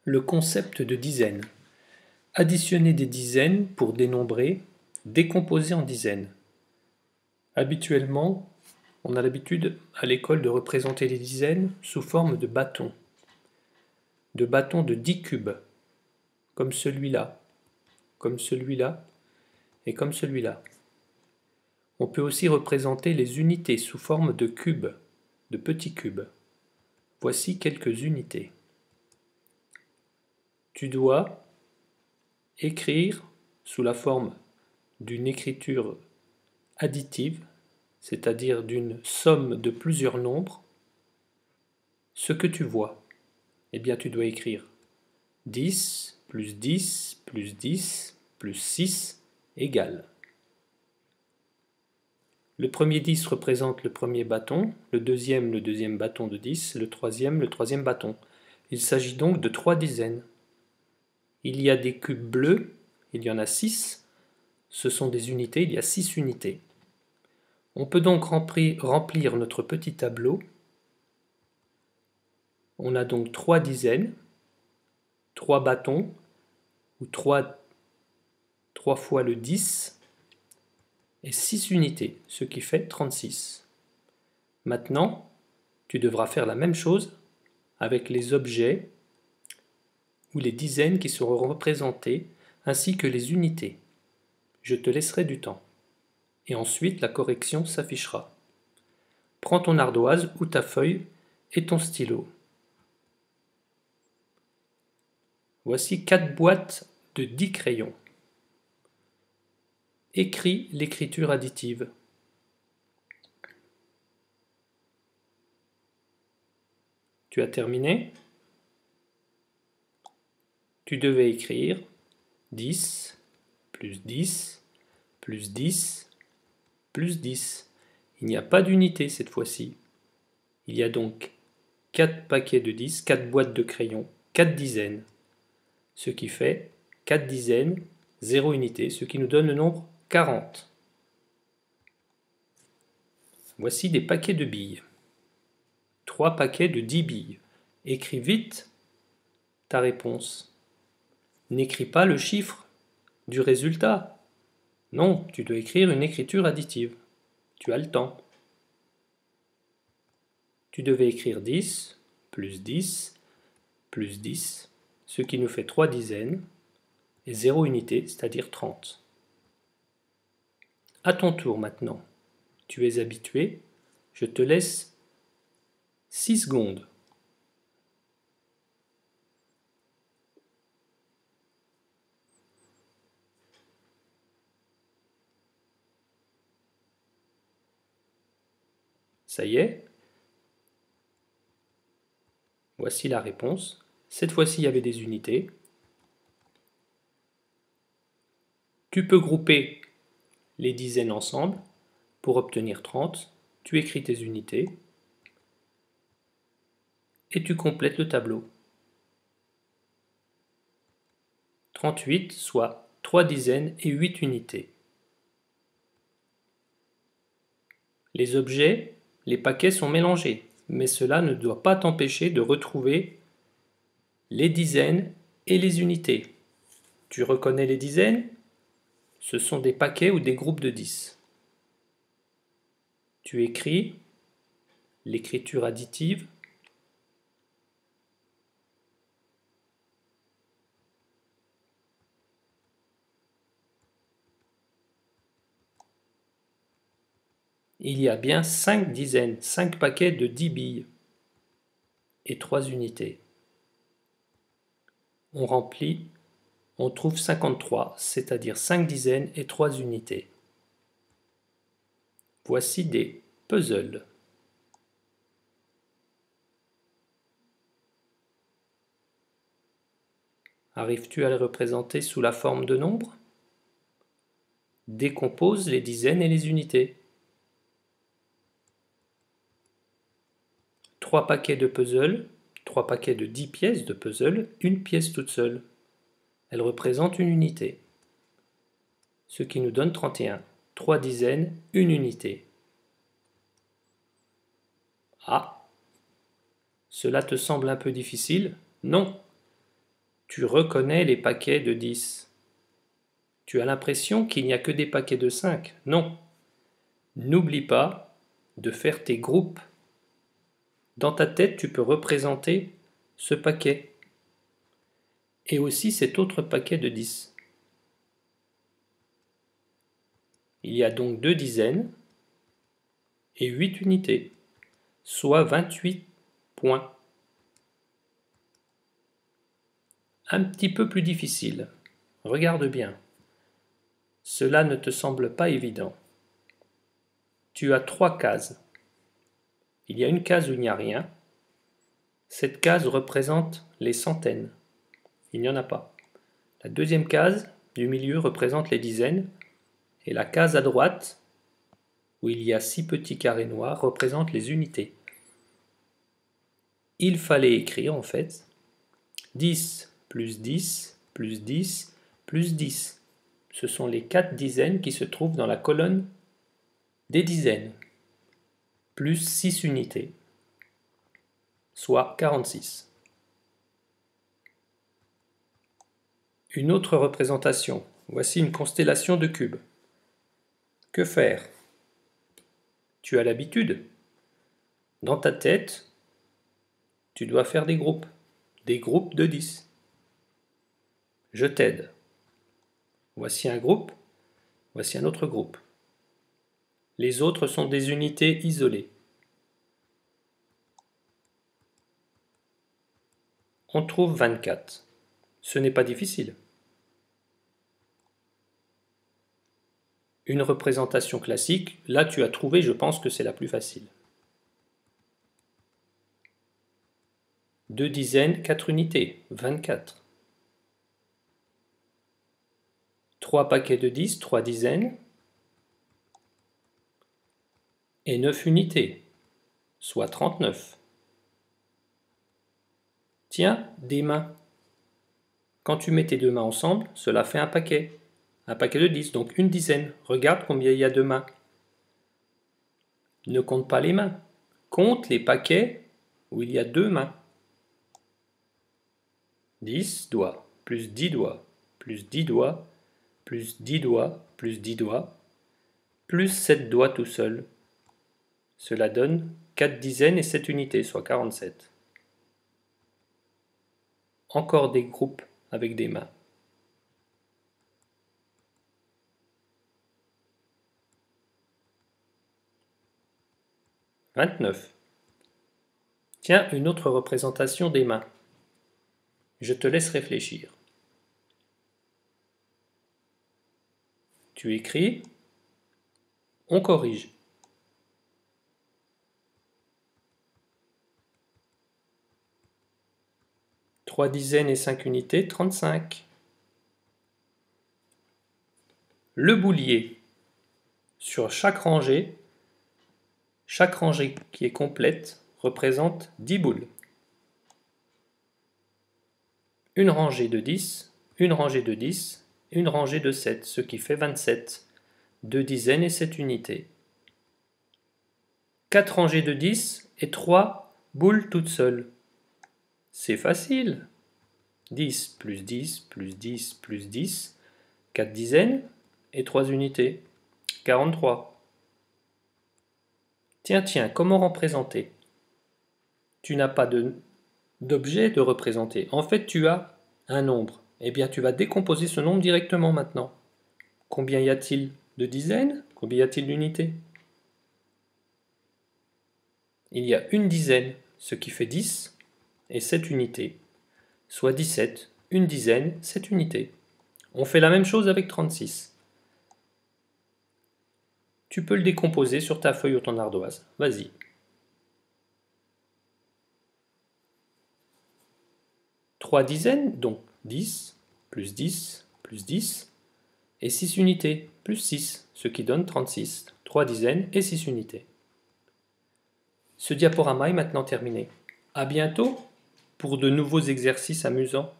Le concept de dizaine. Additionner des dizaines pour dénombrer, décomposer en dizaines. Habituellement, on a l'habitude à l'école de représenter les dizaines sous forme de bâtons de 10 cubes, comme celui-là et comme celui-là. On peut aussi représenter les unités sous forme de cubes, de petits cubes. Voici quelques unités. Tu dois écrire sous la forme d'une écriture additive, c'est-à-dire d'une somme de plusieurs nombres, ce que tu vois. Eh bien, tu dois écrire 10 plus 10 plus 10 plus 6 égale. Le premier 10 représente le premier bâton, le deuxième bâton de 10, le troisième bâton. Il s'agit donc de 3 dizaines. Il y a des cubes bleus, il y en a 6. Ce sont des unités, il y a 6 unités. On peut donc remplir notre petit tableau. On a donc 3 dizaines, 3 bâtons, ou 3 fois le 10, et 6 unités, ce qui fait 36. Maintenant, tu devras faire la même chose avec les objets ou les dizaines qui seront représentés, ainsi que les unités. Je te laisserai du temps. Et ensuite, la correction s'affichera. Prends ton ardoise ou ta feuille et ton stylo. Voici 4 boîtes de 10 crayons. Écris l'écriture additive. Tu as terminé? Tu devais écrire 10 plus 10 plus 10 plus 10. Il n'y a pas d'unité cette fois-ci. Il y a donc 4 paquets de 10, 4 boîtes de crayons, 4 dizaines. Ce qui fait 4 dizaines, 0 unité, ce qui nous donne le nombre 40. Voici des paquets de billes. 3 paquets de 10 billes. Écris vite ta réponse. N'écris pas le chiffre du résultat. Non, tu dois écrire une écriture additive. Tu as le temps. Tu devais écrire 10 plus 10 plus 10, ce qui nous fait 3 dizaines, et 0 unité, c'est-à-dire 30. À ton tour maintenant. Tu es habitué. Je te laisse 6 secondes. Ça y est. Voici la réponse. Cette fois-ci, il y avait des unités. Tu peux grouper les dizaines ensemble pour obtenir 30. Tu écris tes unités et tu complètes le tableau. 38, soit 3 dizaines et 8 unités. Les objets, les paquets sont mélangés, mais cela ne doit pas t'empêcher de retrouver les dizaines et les unités. Tu reconnais les dizaines? Ce sont des paquets ou des groupes de 10. Tu écris l'écriture additive. Il y a bien 5 dizaines, 5 paquets de 10 billes et 3 unités. On remplit, on trouve 53, c'est-à-dire 5 dizaines et 3 unités. Voici des puzzles. Arrives-tu à les représenter sous la forme de nombres? Décompose les dizaines et les unités. 3 paquets de puzzle, 3 paquets de 10 pièces de puzzle, une pièce toute seule. Elle représente une unité. Ce qui nous donne 31. 3 dizaines, une unité. Ah! Cela te semble un peu difficile? Non! Tu reconnais les paquets de 10. Tu as l'impression qu'il n'y a que des paquets de 5. Non. N'oublie pas de faire tes groupes. Dans ta tête, tu peux représenter ce paquet et aussi cet autre paquet de 10. Il y a donc 2 dizaines et 8 unités, soit 28 points. Un petit peu plus difficile. Regarde bien. Cela ne te semble pas évident. Tu as 3 cases. Il y a une case où il n'y a rien. Cette case représente les centaines. Il n'y en a pas. La deuxième case du milieu représente les dizaines. Et la case à droite, où il y a 6 petits carrés noirs, représente les unités. Il fallait écrire en fait 10 plus 10 plus 10 plus 10. Ce sont les 4 dizaines qui se trouvent dans la colonne des dizaines, plus 6 unités, soit 46. Une autre représentation. Voici une constellation de cubes. Que faire? Tu as l'habitude. Dans ta tête, tu dois faire des groupes de 10. Je t'aide. Voici un groupe, voici un autre groupe. Les autres sont des unités isolées. On trouve 24. Ce n'est pas difficile. Une représentation classique, là tu as trouvé, je pense que c'est la plus facile. 2 dizaines, 4 unités, 24. 3 paquets de 10, 3 dizaines, et 9 unités, soit 39. Tiens, des mains. Quand tu mets tes deux mains ensemble, cela fait un paquet de 10, donc une dizaine. Regarde combien il y a de mains. Ne compte pas les mains, compte les paquets où il y a 2 mains. 10 doigts, plus 10 doigts, plus 10 doigts, plus 10 doigts, plus 10 doigts, plus 7 doigts tout seul. Cela donne 4 dizaines et 7 unités, soit 47. Encore des groupes avec des mains. « 29. Tiens, une autre représentation des mains. Je te laisse réfléchir. Tu écris, on corrige. « 3 dizaines et 5 unités, 35. Le boulier. Sur chaque rangée qui est complète représente 10 boules. Une rangée de 10, une rangée de 10, une rangée de 7, ce qui fait 27. 2 dizaines et 7 unités. 4 rangées de 10 et 3 boules toutes seules. C'est facile. 10 plus 10 plus 10 plus 10, 4 dizaines et 3 unités. 43. Tiens, comment représenter? Tu n'as pas d'objet de représenter. En fait, tu as un nombre. Eh bien, tu vas décomposer ce nombre directement maintenant. Combien y a-t-il de dizaines? Combien y a-t-il d'unités? Il y a une dizaine, ce qui fait 10, et 7 unités, soit 17. Une dizaine, 7 unités. On fait la même chose avec 36. Tu peux le décomposer sur ta feuille ou ton ardoise. Vas-y. Trois dizaines, donc 10, plus 10, plus 10, et 6 unités, plus 6, ce qui donne 36. 3 dizaines et 6 unités. Ce diaporama est maintenant terminé. À bientôt pour de nouveaux exercices amusants.